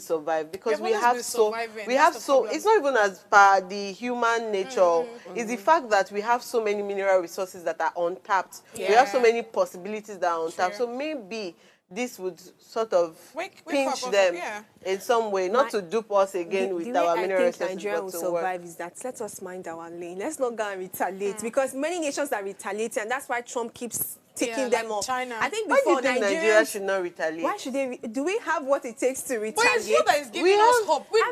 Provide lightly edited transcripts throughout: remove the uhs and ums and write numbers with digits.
survive because we have so it's not even as per the human nature. It's the fact that we have so many mineral resources that are untapped. We have so many possibilities that are untapped. So maybe this would sort of pinch them in some way, not to dupe us again with our mineral resources. The way I think Nigeria will survive is that let us mind our lane. Let's not go and retaliate because many nations are retaliating, and that's why Trump keeps taking them off. China. I think before Nigeria should not retaliate. Why should they? Do we have what it takes to retaliate? But it's you that is giving us hope. We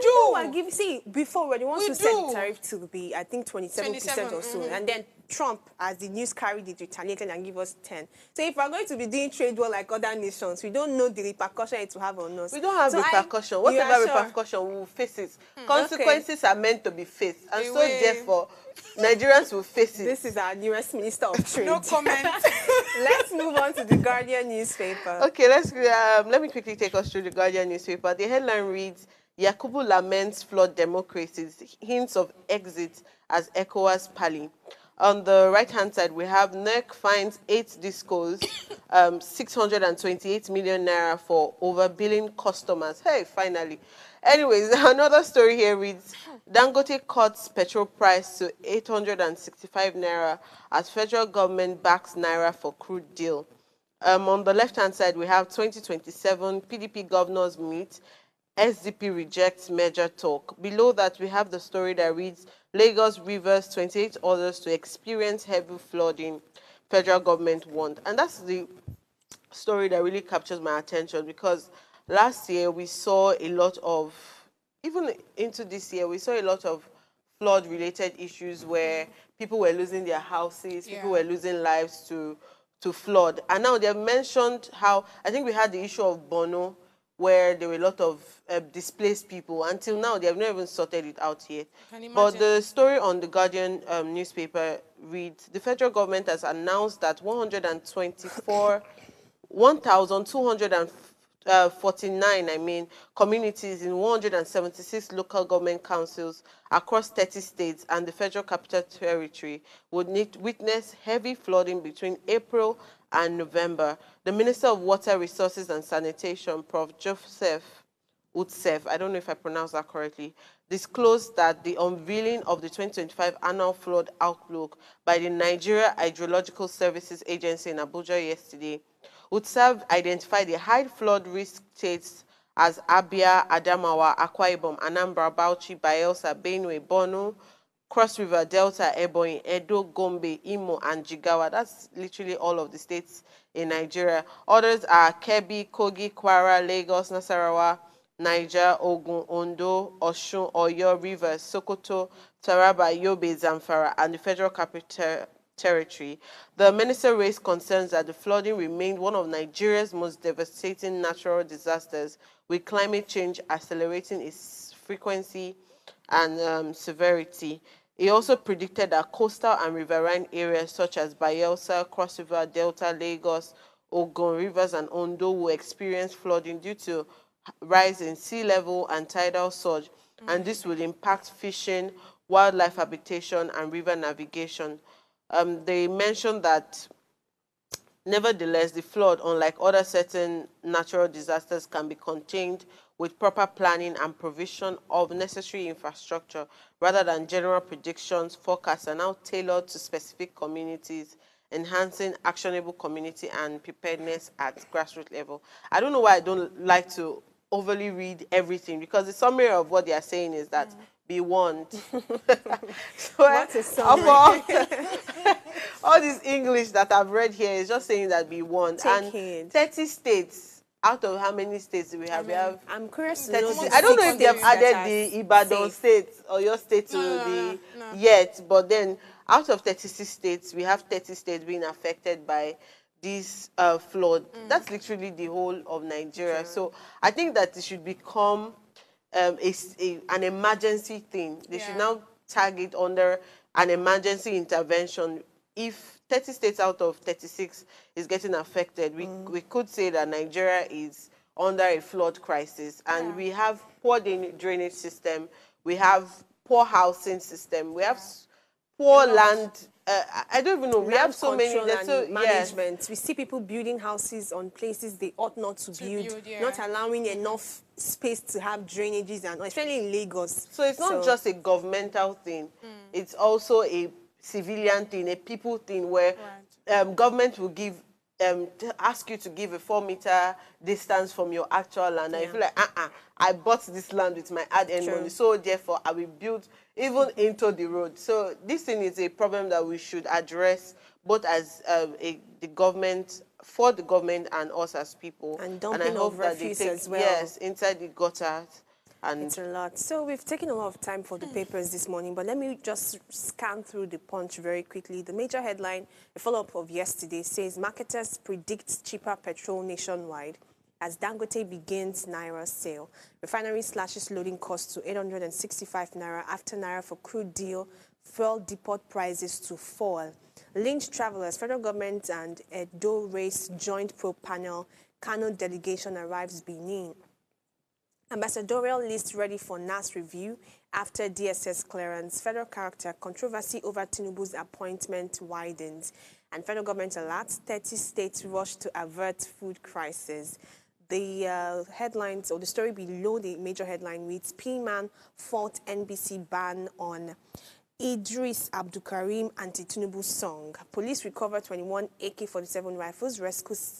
do. See, before when they want to set the tariff to be, I think 27% or so, and then Trump, as the news carried it, retaliated and give us 10. So if we're going to be doing trade war like other nations, we don't know the repercussion it will have on us. We don't have repercussion. Whatever repercussion, we will face it. Consequences are meant to be faced, and so therefore, Nigerians will face it. This is our newest Minister of Trade. No comment. Let's move on to the Guardian newspaper. Okay, let me quickly take us through the Guardian newspaper. The headline reads, Yakubu laments flawed democracies, hints of exit as ECOWAS pally. On the right-hand side, we have NERC finds 8 discos, 628 million naira for overbilling customers. Hey, finally. Anyways, another story here reads, Dangote cuts petrol price to 865 naira as federal government backs naira for crude deal. On the left-hand side, we have 2027 PDP governors meet, SDP rejects merger talk. Below that, we have the story that reads, Lagos Rivers 28 others to experience heavy flooding, federal government warned. And that's the story that really captures my attention because last year we saw a lot of, even into this year, we saw a lot of flood-related issues where people were losing their houses, people were losing lives to flood. And now they've mentioned how, I think we had the issue of Bono, where there were a lot of displaced people. Until now, they have not even sorted it out yet. But the story on the Guardian newspaper reads, the federal government has announced that 1,249 communities in 176 local government councils across 30 states and the Federal Capital Territory would witness heavy flooding between April and November. The Minister of Water Resources and Sanitation, Prof. Joseph Utsef, I don't know if I pronounced that correctly, disclosed that the unveiling of the 2025 annual flood outlook by the Nigeria Hydrological Services Agency in Abuja yesterday. Utsef identified the high flood risk states as Abia, Adamawa, Akwa Ibom, Anambra, Bauchi, Bayelsa, Benue, Borno, Cross River, Delta, Ebonyi, Edo, Gombe, Imo, and Jigawa. That's literally all of the states in Nigeria. Others are Kebbi, Kogi, Kwara, Lagos, Nasarawa, Niger, Ogun, Ondo, Osun, Oyo, Rivers, Sokoto, Taraba, Yobe, Zamfara, and the Federal Capital Territory. The minister raised concerns that the flooding remained one of Nigeria's most devastating natural disasters, with climate change accelerating its frequency and severity. He also predicted that coastal and riverine areas such as Bayelsa, Cross River, Delta, Lagos, Ogun, Rivers, and Ondo will experience flooding due to rise in sea level and tidal surge, and this will impact fishing, wildlife habitation, and river navigation. They mentioned that, nevertheless, the flood, unlike other certain natural disasters, can be contained with proper planning and provision of necessary infrastructure, rather than general predictions. Forecasts are now tailored to specific communities, enhancing actionable community and preparedness at grassroots level. I don't know why I don't like to overly read everything, because the summary of what they are saying is that be warned. What is summary? All this English that I've read here is just saying that be warned. And 30 states. Out of how many states do we have? I'm curious to know. I don't know if they have added the Ibadan state or your state to yet, but then out of 36 states, we have 30 states being affected by this flood. That's literally the whole of Nigeria. So I think that it should become an emergency thing. They should now tag it under an emergency intervention. If 30 states out of 36 is getting affected, we could say that Nigeria is under a flood crisis, and we have poor drainage system, we have poor housing system, we have poor land I don't even know. We have so many. There's So management. yes. We see people building houses on places they ought not to build, yeah. not allowing enough space to have drainages, and especially in Lagos. So it's not just a governmental thing. It's also a civilian thing, a people thing, where government will give ask you to give a 4-meter distance from your actual land. And you feel like, I bought this land with my hard-earned money, so therefore I will build even into the road. So this thing is a problem that we should address, both as the government, for the government, and us as people. And dumping of refuse as well. Yes, inside the gutters. And it's a lot. So we've taken a lot of time for the papers this morning, but let me just scan through the Punch very quickly. The major headline, a follow-up of yesterday, says marketers predict cheaper petrol nationwide as Dangote begins Naira sale. Refinery slashes loading costs to 865 Naira after Naira for crude deal fuel depot prices to fall. Linked travelers, federal government and Edo race joint probe panel, Kano delegation arrives Benin. Ambassadorial list ready for NAS review after DSS clearance. Federal character controversy over Tinubu's appointment widens. And federal government alerts 30 states rush to avert food crisis. The headlines, or the story below the major headline reads, P-Man fought NBC ban on Idris Abdulkarim anti-Tinubu song. Police recover 21 AK-47 rifles,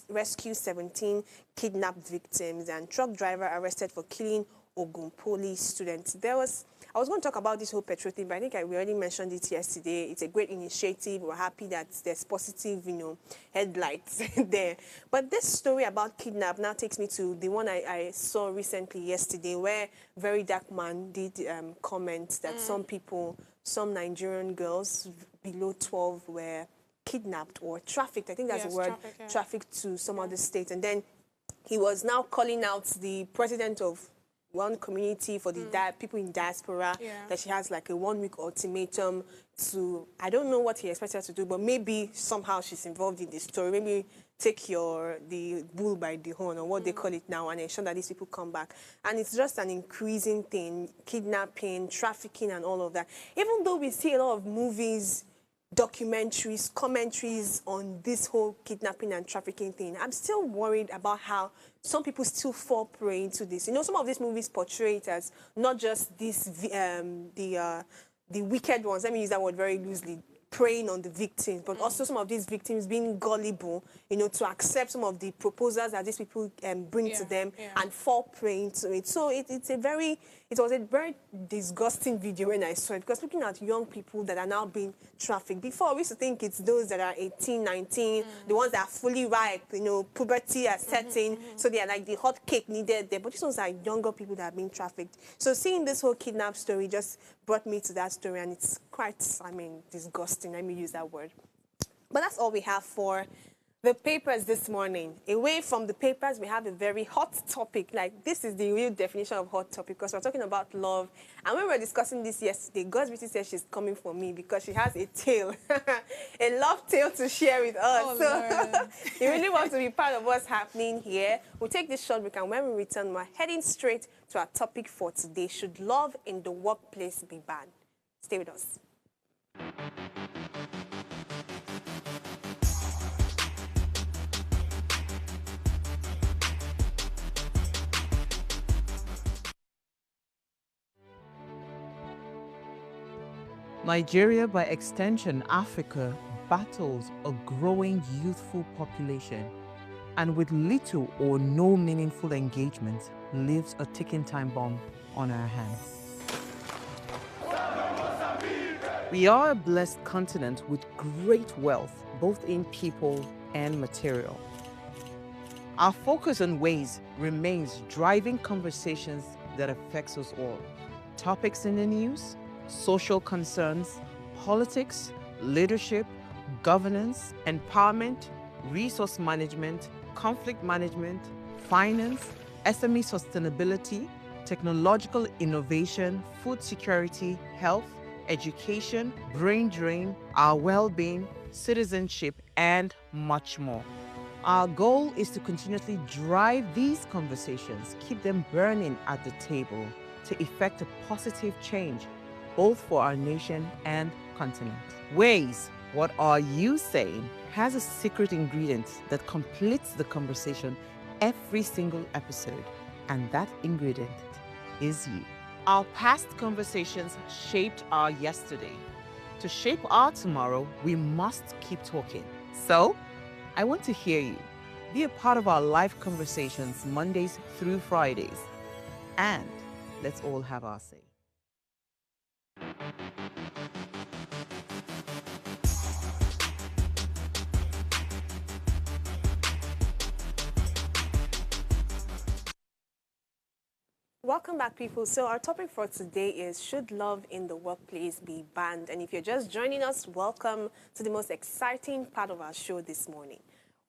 rescue 17 kidnapped victims, and truck driver arrested for killing Ogunpoli students. I was going to talk about this whole petrol thing, but I think we already mentioned it yesterday. It's a great initiative. We're happy that there's positive, headlights there. But this story about kidnap now takes me to the one I saw recently yesterday, where Very Dark Man did comment that some Nigerian girls below 12 were kidnapped or trafficked. I think that's the word, trafficked to some other state. And then he was now calling out the president of one community for the people in diaspora, that she has like a 1-week ultimatum to, I don't know what he expects her to do, but maybe somehow she's involved in this story. Maybe take the bull by the horn, or what they call it now, and ensure that these people come back. And it's just an increasing thing, kidnapping, trafficking, and all of that. Even though we see a lot of movies, documentaries, commentaries on this whole kidnapping and trafficking thing, I'm still worried about how some people still fall prey into this. Some of these movies portray it as not just this, the wicked ones, let me use that word very loosely, preying on the victims, but also some of these victims being gullible, to accept some of the proposals that these people bring to them and fall prey into it. So it was a very disgusting video when I saw it, because looking at young people that are now being trafficked. Before, we used to think it's those that are 18, 19, the ones that are fully ripe, puberty are setting, so they are like the hot cake needed there. But these ones are younger people that are being trafficked. So seeing this whole kidnap story just brought me to that story, and it's quite, disgusting. Let me use that word. But that's all we have for the papers this morning. Away from the papers, we have a very hot topic. Like, this is the real definition of hot topic, because we're talking about love. And when we were discussing this yesterday, God's Beauty said she's coming for me because she has a tale, a love tale to share with us. Oh, so you really want to be part of what's happening here. We'll take this short break, and when we return, we're heading straight to our topic for today. Should love in the workplace be banned? Stay with us. Nigeria, by extension Africa, battles a growing youthful population, and with little or no meaningful engagement, leaves a ticking time bomb on our hands. We are a blessed continent with great wealth, both in people and material. Our focus on ways remains driving conversations that affects us all. Topics in the news, social concerns, politics, leadership, governance, empowerment, resource management, conflict management, finance, SME sustainability, technological innovation, food security, health, education, brain drain, our well-being, citizenship, and much more. Our goal is to continuously drive these conversations, keep them burning at the table to effect a positive change, both for our nation and continent. Ways What Are You Saying has a secret ingredient that completes the conversation every single episode, and that ingredient is you. Our past conversations shaped our yesterday. To shape our tomorrow, we must keep talking. So, I want to hear you. Be a part of our live conversations Mondays through Fridays. And let's all have our say. Welcome back, people. So our topic for today is, should love in the workplace be banned? And if you're just joining us, welcome to the most exciting part of our show this morning.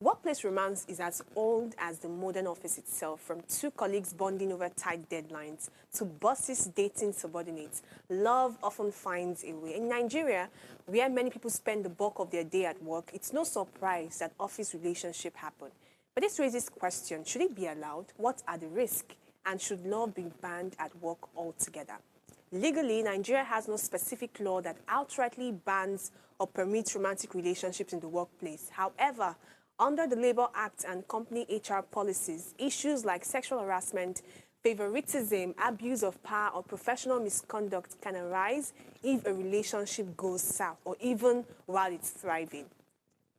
Workplace romance is as old as the modern office itself, from two colleagues bonding over tight deadlines to bosses dating subordinates. Love often finds a way. In Nigeria, where many people spend the bulk of their day at work, it's no surprise that office relationships happen. But this raises question, should it be allowed? What are the risks? And should love be banned at work altogether? Legally, Nigeria has no specific law that outrightly bans or permits romantic relationships in the workplace. However, under the Labor Act and company HR policies, issues like sexual harassment, favoritism, abuse of power, or professional misconduct can arise if a relationship goes south or even while it's thriving.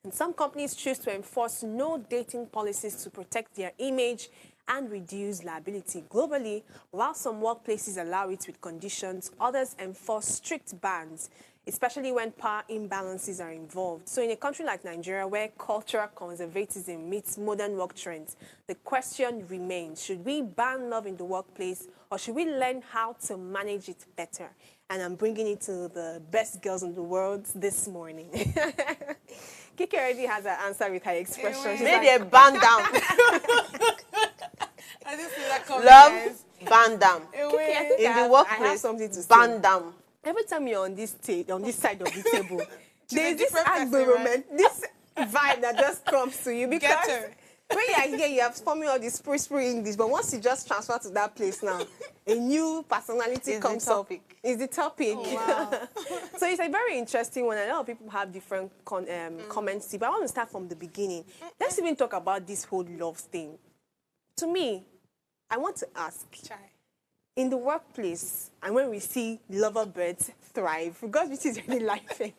And some companies choose to enforce no dating policies to protect their image and reduce liability. Globally, while some workplaces allow it with conditions, others enforce strict bans, especially when power imbalances are involved. So in a country like Nigeria, where cultural conservatism meets modern work trends, the question remains, should we ban love in the workplace, or should we learn how to manage it better? And I'm bringing it to the best girls in the world this morning. Kiki already has her answer with her expression. She's Maybe like, a ban down. I just see that coming, Love, guys. ban down. Kiki, I think In I the have workplace, something to say. ban down. Every time you're on this on this side of the table, there's this different person, environment, this vibe that just comes to you, because Get her. when you are here, you have forming all this spree English, but once you just transfer to that place now, a new personality It's comes the up. topic. Is the topic. Oh, wow. So it's a very interesting one. A lot of people have different comments, but I want to start from the beginning. Let's even talk about this whole love thing. To me, I want to ask, Chai. in the workplace, and when we see lover birds thrive, because this is really life. Do you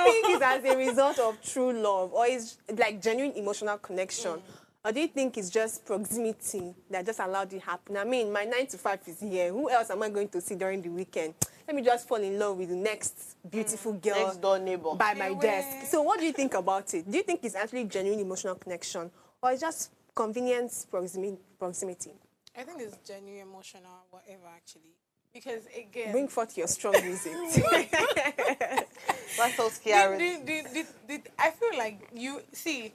think it's as a result of true love, or is like genuine emotional connection? Or do you think it's just proximity that just allowed it to happen? I mean, my 9 to 5 is here. Who else am I going to see during the weekend? Let me just fall in love with the next beautiful girl Next door neighbor. by my desk. So what do you think about it? Do you think it's actually genuine emotional connection, or it's just convenience proximity? I think it's genuine, emotional, whatever, actually. Because, again... Bring forth your strong music. That's so scary. I feel like you... See,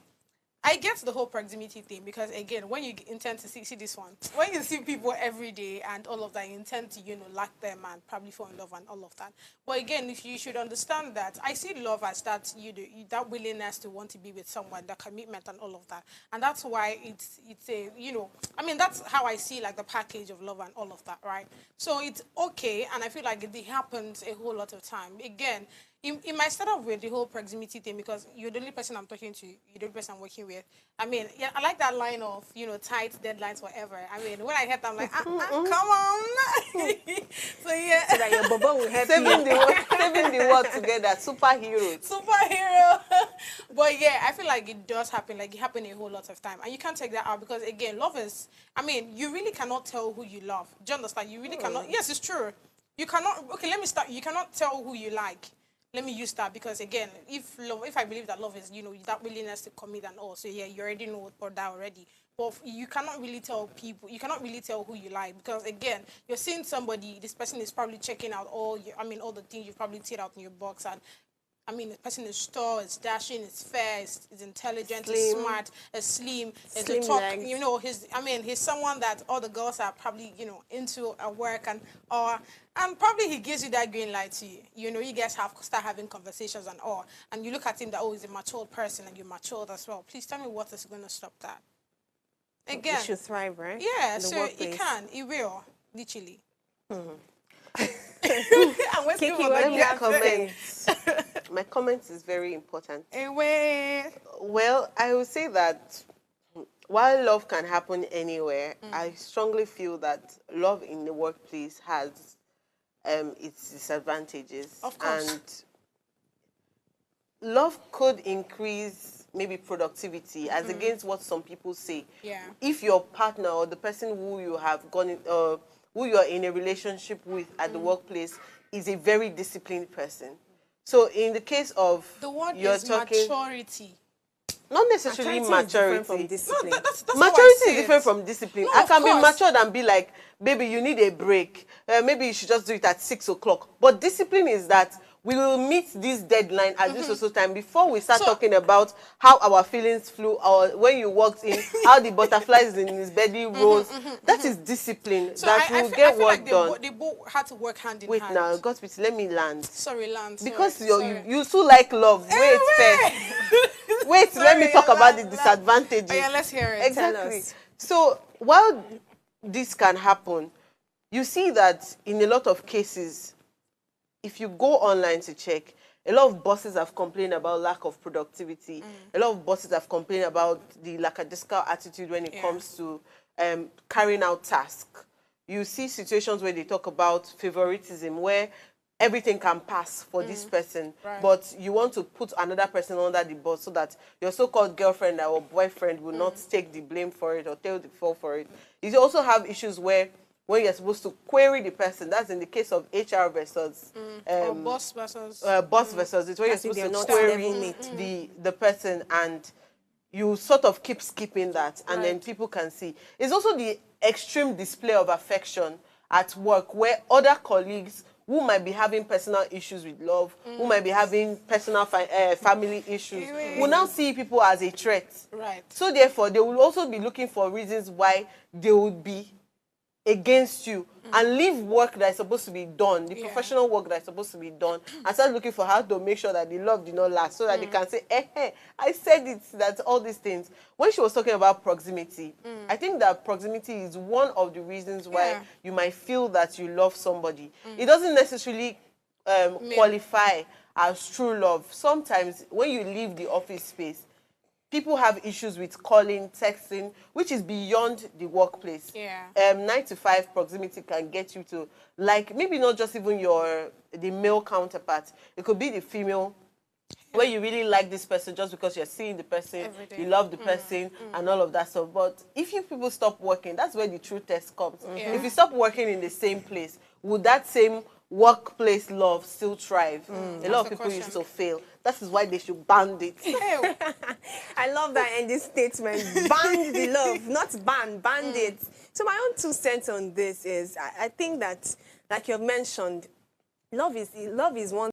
I get the whole proximity thing because, again, when you intend to see this one, when you see people every day and all of that, you intend to, like them and probably fall in love and all of that. But again, if you should understand that, I see love as that, that willingness to want to be with someone, that commitment and all of that. And that's why it's a, I mean, that's how I see, like, the package of love and all of that, right? So it's okay, and I feel like it happens a whole lot of time. Again, it might start off with the whole proximity thing because you're the only person I'm talking to, you're the only person I'm working with. I mean, yeah, I like that line of, tight deadlines forever. I mean, when I heard that, I'm like, come on. So, yeah. So that your bubble will help Saving you. the world together. Superheroes. Superhero. But yeah, I feel like it does happen. Like, it happens a whole lot of time. And you can't take that out because, again, love is, I mean, you really cannot tell who you love. Do you understand? You really cannot. Yes, it's true. You cannot, okay, let me start. You cannot tell who you like. Let me use that because, again, if I believe that love is, that willingness to commit and all, so yeah, you already know about that already. But you cannot really tell people, you cannot really tell who you like because, again, you're seeing somebody, this person is probably checking out all the things you've probably ticked out in your box, and I mean, the person is tall, is dashing, is fair, is intelligent, is smart, is slim, is a talk. Legs. He's someone that all the girls are probably, into at work and probably he gives you that green light to you. You guys start having conversations and all, and you look at him that he's a matured person and you're matured as well. Please tell me what is going to stop that. Again, it should thrive, right? Yeah, so it can, it will, literally. I'm waiting Kiki, for what Let do me you have to comment. say? My comment is very important. Anyway. Well, I would say that while love can happen anywhere, I strongly feel that love in the workplace has its disadvantages. Of course. And love could increase maybe productivity as against what some people say. Yeah. If your partner or the person who you have gone in, who you are in a relationship with at the workplace is a very disciplined person. So in the case of The word you're is talking, maturity. not necessarily Maturity is different from maturity. discipline. That's how I Maturity see is different it. from discipline. No, I of can be course. matured and be like, baby, you need a break. Maybe you should just do it at 6 o'clock. But discipline is that we will meet this deadline at this also time before we start So- talking about how our feelings flew or when you walked in, how the butterflies in his belly rose. That is discipline. So that I will feel, get I feel work like done. they both had to work hand in Wait hand. now, God, please, let me land. Sorry, Lance. Because sorry. you too like love. Wait first. Wait, let me Sorry, talk yeah, about the Lance. disadvantages. Oh, yeah, let's hear it. Exactly. us. So while this can happen, you see that in a lot of cases, if you go online to check, a lot of bosses have complained about lack of productivity. A lot of bosses have complained about the lackadaisical attitude when it Yeah. comes to carrying out tasks. You see situations where they talk about favoritism, where everything can pass for this person, Right. but you want to put another person under the bus so that your so-called girlfriend or boyfriend will not take the blame for it or take the fall for it. You also have issues where when you're supposed to query the person, that's in the case of HR versus Or boss versus. boss versus it's where you're As if supposed to they're not query level mate. the person, and you sort of keep skipping that, and then Right. people can see. It's also the extreme display of affection at work where other colleagues who might be having personal issues with love, who might be having personal family issues, will now see people as a threat. Right. So therefore, they will also be looking for reasons why they would be against you and leave work that is supposed to be done, the Yeah. professional work that is supposed to be done, and start looking for how to make sure that the love did not last, so that they can say, I said it, that all these things. When she was talking about proximity, I think that proximity is one of the reasons why Yeah. you might feel that you love somebody. It doesn't necessarily qualify as true love. Sometimes when you leave the office space, people have issues with calling, texting, which is beyond the workplace. Yeah. 9 to 5 proximity can get you to, like, maybe not just even the male counterpart. It could be the female, where you really like this person just because you're seeing the person, Every day. you love the person, and all of that stuff. But if you people stop working, that's where the true test comes. Yeah. If you stop working in the same place, would that same workplace love still thrive? A lot That's of the people question. used to fail. That is why they should ban it. Ew. I love that ending statement. Ban the love, not banned it. So my own 2 cents on this is, I think that, like you've mentioned, love is one